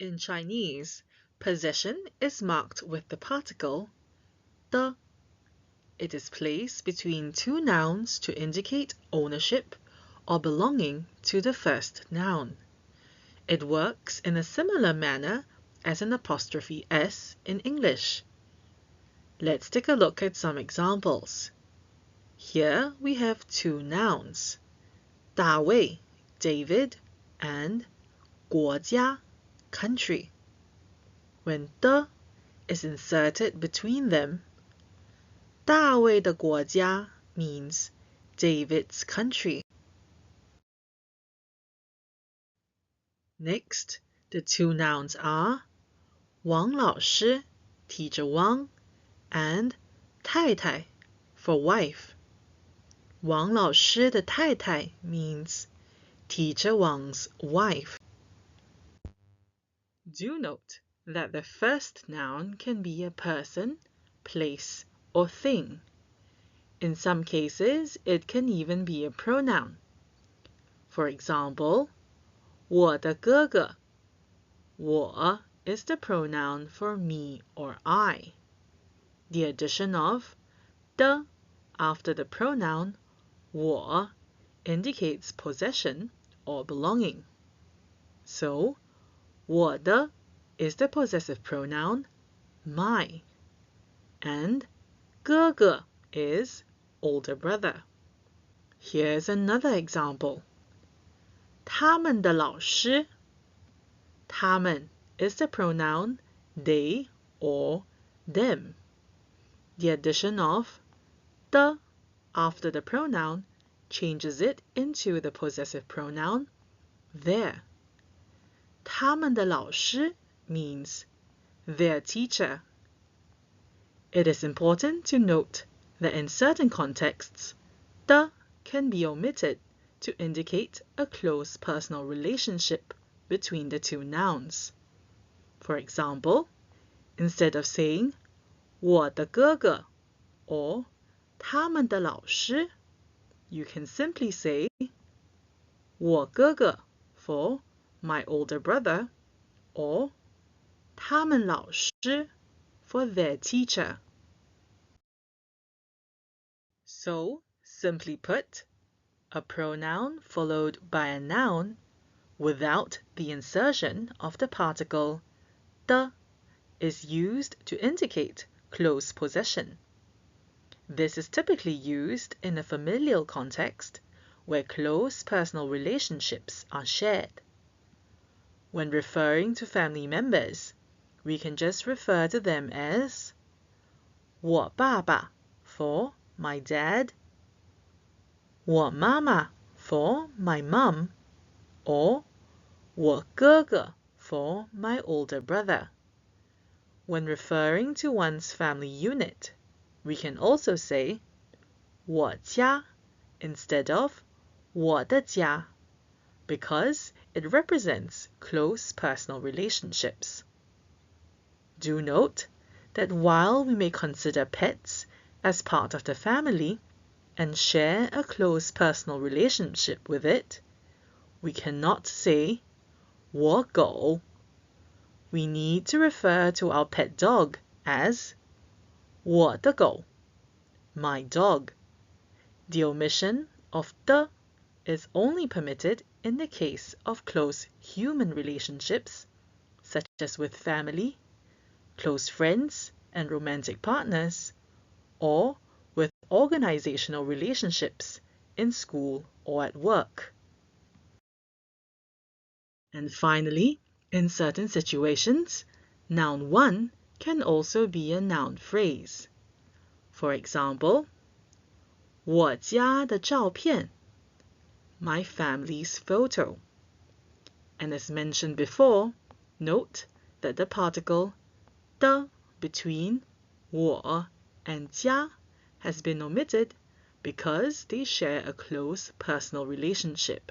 In Chinese, possession is marked with the particle 的. It is placed between two nouns to indicate ownership or belonging to the first noun. It works in a similar manner as an apostrophe S in English. Let's take a look at some examples. Here we have two nouns, 大卫 David and 国家 country. When 的 is inserted between them, 大卫的国家 means David's country. Next, the two nouns are 王老师 Teacher Wang and 太太 for wife. 王老师的太太 means Teacher Wang's wife. Do note that the first noun can be a person, place, or thing. In some cases, it can even be a pronoun. For example, 我的哥哥. 我 is the pronoun for me or I. The addition of 的 after the pronoun 我 indicates possession or belonging. So, 我的 is the possessive pronoun my, and 哥哥 is older brother. Here's another example. 他们的老师. 他们 is the pronoun they or them. The addition of 的 after the pronoun changes it into the possessive pronoun their. 他们的老师 means their teacher. It is important to note that in certain contexts, 的 can be omitted to indicate a close personal relationship between the two nouns. For example, instead of saying 我的哥哥 or 他们的老师, you can simply say 我哥哥 for my older brother or 他们老师 for their teacher. So, simply put, a pronoun followed by a noun without the insertion of the particle 的 is used to indicate close possession. This is typically used in a familial context where close personal relationships are shared. When referring to family members, we can just refer to them as 我爸爸 for my dad, 我妈妈 for my mum, or 我哥哥 for my older brother. When referring to one's family unit, we can also say 我家 instead of 我的家, because it represents close personal relationships. Do note that while we may consider pets as part of the family and share a close personal relationship with it, we cannot say 我狗. We need to refer to our pet dog as 我的狗, my dog. The omission of 的 is only permitted in the case of close human relationships, such as with family, close friends and romantic partners, or with organizational relationships in school or at work. And finally, in certain situations, noun 1 can also be a noun phrase. For example, 我家的照片, my family's photo. And as mentioned before, note that the particle 的 between 我 and 家 has been omitted because they share a close personal relationship.